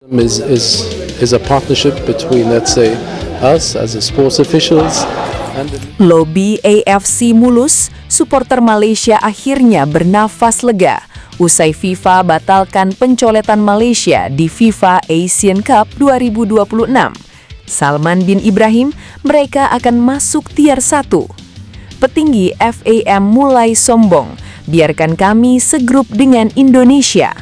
Is a partnership between, let's say, us as a sports officials and the... Lobi AFC mulus, supporter Malaysia akhirnya bernafas lega usai FIFA batalkan pencoletan Malaysia di FIFA Asian Cup 2026. Salman bin Ibrahim, mereka akan masuk tier 1. Petinggi FAM mulai sombong, biarkan kami segrup dengan Indonesia.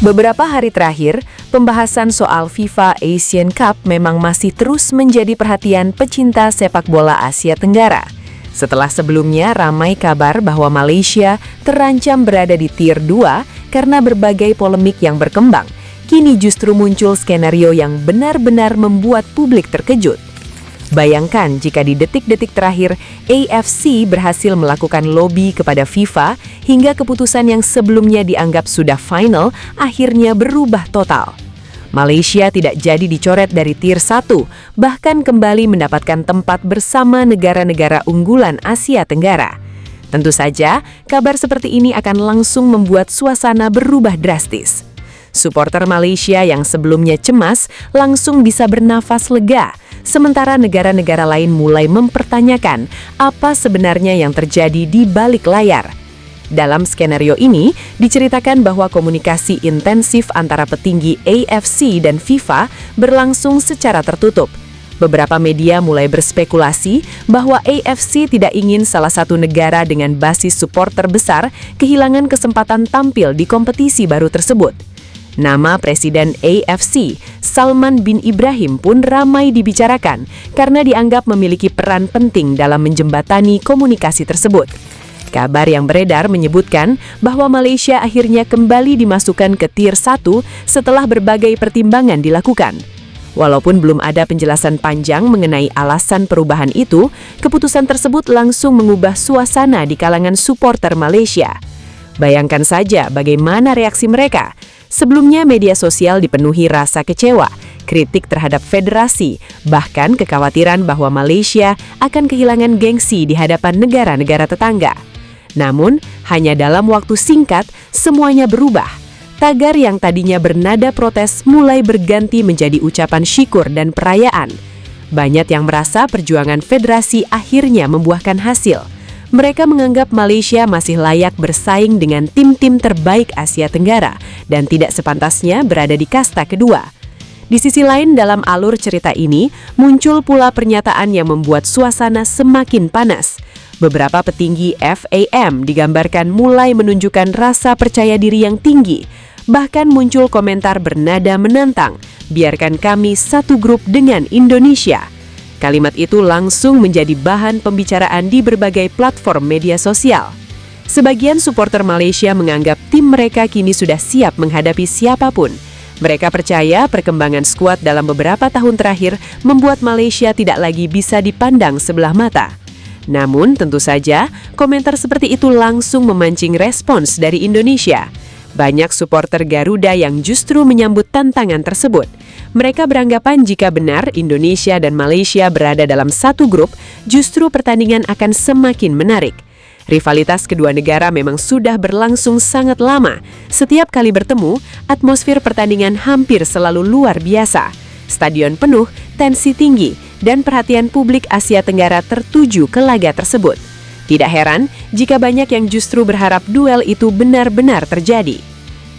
Beberapa hari terakhir, pembahasan soal FIFA Asian Cup memang masih terus menjadi perhatian pecinta sepak bola Asia Tenggara. Setelah sebelumnya ramai kabar bahwa Malaysia terancam berada di tier 2 karena berbagai polemik yang berkembang, kini justru muncul skenario yang benar-benar membuat publik terkejut. Bayangkan jika di detik-detik terakhir AFC berhasil melakukan lobi kepada FIFA hingga keputusan yang sebelumnya dianggap sudah final akhirnya berubah total. Malaysia tidak jadi dicoret dari tier 1, bahkan kembali mendapatkan tempat bersama negara-negara unggulan Asia Tenggara. Tentu saja, kabar seperti ini akan langsung membuat suasana berubah drastis. Supporter Malaysia yang sebelumnya cemas langsung bisa bernafas lega, sementara negara-negara lain mulai mempertanyakan apa sebenarnya yang terjadi di balik layar. Dalam skenario ini, diceritakan bahwa komunikasi intensif antara petinggi AFC dan FIFA berlangsung secara tertutup. Beberapa media mulai berspekulasi bahwa AFC tidak ingin salah satu negara dengan basis supporter besar kehilangan kesempatan tampil di kompetisi baru tersebut. Nama Presiden AFC, Salman bin Ibrahim pun ramai dibicarakan karena dianggap memiliki peran penting dalam menjembatani komunikasi tersebut. Kabar yang beredar menyebutkan bahwa Malaysia akhirnya kembali dimasukkan ke tier 1 setelah berbagai pertimbangan dilakukan. Walaupun belum ada penjelasan panjang mengenai alasan perubahan itu, keputusan tersebut langsung mengubah suasana di kalangan supporter Malaysia. Bayangkan saja bagaimana reaksi mereka. Sebelumnya media sosial dipenuhi rasa kecewa, kritik terhadap federasi, bahkan kekhawatiran bahwa Malaysia akan kehilangan gengsi di hadapan negara-negara tetangga. Namun, hanya dalam waktu singkat, semuanya berubah. Tagar yang tadinya bernada protes mulai berganti menjadi ucapan syukur dan perayaan. Banyak yang merasa perjuangan federasi akhirnya membuahkan hasil. Mereka menganggap Malaysia masih layak bersaing dengan tim-tim terbaik Asia Tenggara dan tidak sepantasnya berada di kasta kedua. Di sisi lain, dalam alur cerita ini, muncul pula pernyataan yang membuat suasana semakin panas. Beberapa petinggi FAM digambarkan mulai menunjukkan rasa percaya diri yang tinggi. Bahkan muncul komentar bernada menantang, biarkan kami satu grup dengan Indonesia. Kalimat itu langsung menjadi bahan pembicaraan di berbagai platform media sosial. Sebagian supporter Malaysia menganggap tim mereka kini sudah siap menghadapi siapapun. Mereka percaya perkembangan skuad dalam beberapa tahun terakhir membuat Malaysia tidak lagi bisa dipandang sebelah mata. Namun, tentu saja, komentar seperti itu langsung memancing respons dari Indonesia. Banyak supporter Garuda yang justru menyambut tantangan tersebut. Mereka beranggapan jika benar Indonesia dan Malaysia berada dalam satu grup, justru pertandingan akan semakin menarik. Rivalitas kedua negara memang sudah berlangsung sangat lama. Setiap kali bertemu, atmosfer pertandingan hampir selalu luar biasa. Stadion penuh, tensi tinggi, dan perhatian publik Asia Tenggara tertuju ke laga tersebut. Tidak heran jika banyak yang justru berharap duel itu benar-benar terjadi.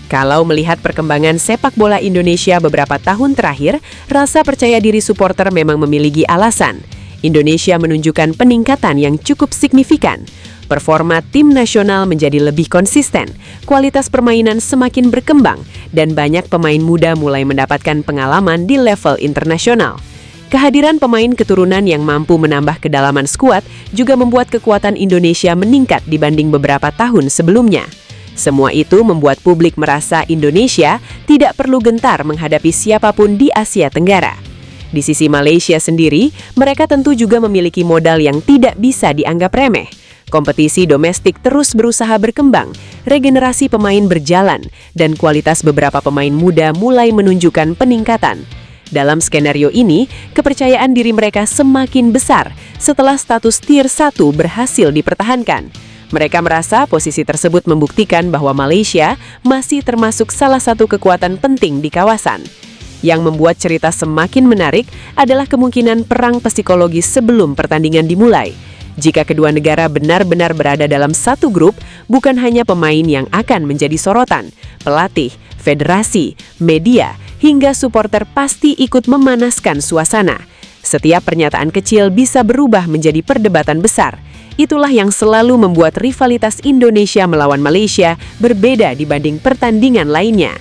Kalau melihat perkembangan sepak bola Indonesia beberapa tahun terakhir, rasa percaya diri supporter memang memiliki alasan. Indonesia menunjukkan peningkatan yang cukup signifikan. Performa tim nasional menjadi lebih konsisten, kualitas permainan semakin berkembang, dan banyak pemain muda mulai mendapatkan pengalaman di level internasional. Kehadiran pemain keturunan yang mampu menambah kedalaman skuad juga membuat kekuatan Indonesia meningkat dibanding beberapa tahun sebelumnya. Semua itu membuat publik merasa Indonesia tidak perlu gentar menghadapi siapapun di Asia Tenggara. Di sisi Malaysia sendiri, mereka tentu juga memiliki modal yang tidak bisa dianggap remeh. Kompetisi domestik terus berusaha berkembang, regenerasi pemain berjalan, dan kualitas beberapa pemain muda mulai menunjukkan peningkatan. Dalam skenario ini, kepercayaan diri mereka semakin besar setelah status Tier 1 berhasil dipertahankan. Mereka merasa posisi tersebut membuktikan bahwa Malaysia masih termasuk salah satu kekuatan penting di kawasan. Yang membuat cerita semakin menarik adalah kemungkinan perang psikologis sebelum pertandingan dimulai. Jika kedua negara benar-benar berada dalam satu grup, bukan hanya pemain yang akan menjadi sorotan, pelatih, federasi, media, hingga supporter pasti ikut memanaskan suasana. Setiap pernyataan kecil bisa berubah menjadi perdebatan besar. Itulah yang selalu membuat rivalitas Indonesia melawan Malaysia berbeda dibanding pertandingan lainnya.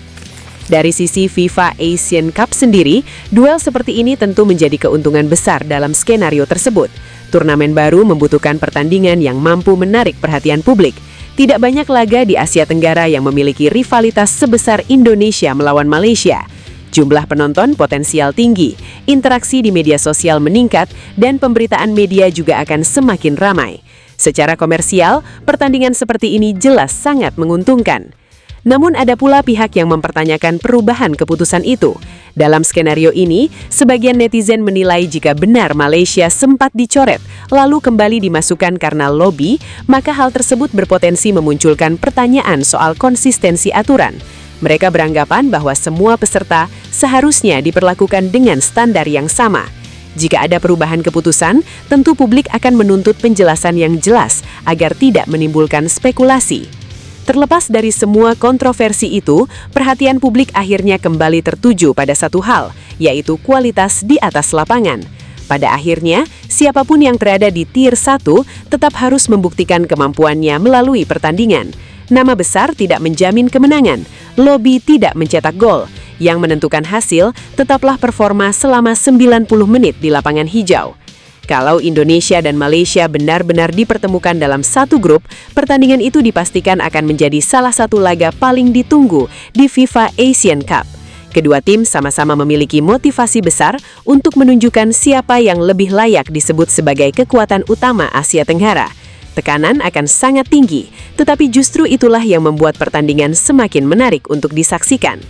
Dari sisi FIFA Asian Cup sendiri, duel seperti ini tentu menjadi keuntungan besar dalam skenario tersebut. Turnamen baru membutuhkan pertandingan yang mampu menarik perhatian publik. Tidak banyak laga di Asia Tenggara yang memiliki rivalitas sebesar Indonesia melawan Malaysia. Jumlah penonton potensial tinggi, interaksi di media sosial meningkat, dan pemberitaan media juga akan semakin ramai. Secara komersial, pertandingan seperti ini jelas sangat menguntungkan. Namun ada pula pihak yang mempertanyakan perubahan keputusan itu. Dalam skenario ini, sebagian netizen menilai jika benar Malaysia sempat dicoret, lalu kembali dimasukkan karena lobby, maka hal tersebut berpotensi memunculkan pertanyaan soal konsistensi aturan. Mereka beranggapan bahwa semua peserta seharusnya diperlakukan dengan standar yang sama. Jika ada perubahan keputusan, tentu publik akan menuntut penjelasan yang jelas agar tidak menimbulkan spekulasi. Terlepas dari semua kontroversi itu, perhatian publik akhirnya kembali tertuju pada satu hal, yaitu kualitas di atas lapangan. Pada akhirnya, siapapun yang berada di Tier 1 tetap harus membuktikan kemampuannya melalui pertandingan. Nama besar tidak menjamin kemenangan, lobby tidak mencetak gol. Yang menentukan hasil tetaplah performa selama 90 menit di lapangan hijau. Kalau Indonesia dan Malaysia benar-benar dipertemukan dalam satu grup, pertandingan itu dipastikan akan menjadi salah satu laga paling ditunggu di FIFA Asian Cup. Kedua tim sama-sama memiliki motivasi besar untuk menunjukkan siapa yang lebih layak disebut sebagai kekuatan utama Asia Tenggara. Tekanan akan sangat tinggi, tetapi justru itulah yang membuat pertandingan semakin menarik untuk disaksikan.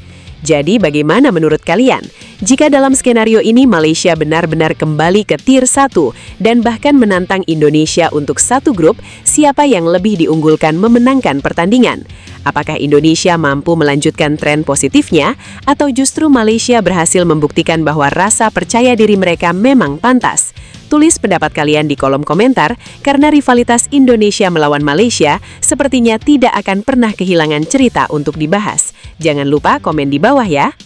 Jadi bagaimana menurut kalian? Jika dalam skenario ini Malaysia benar-benar kembali ke Tier 1 dan bahkan menantang Indonesia untuk satu grup, siapa yang lebih diunggulkan memenangkan pertandingan? Apakah Indonesia mampu melanjutkan tren positifnya, atau justru Malaysia berhasil membuktikan bahwa rasa percaya diri mereka memang pantas? Tulis pendapat kalian di kolom komentar, karena rivalitas Indonesia melawan Malaysia sepertinya tidak akan pernah kehilangan cerita untuk dibahas. Jangan lupa komen di bawah ya.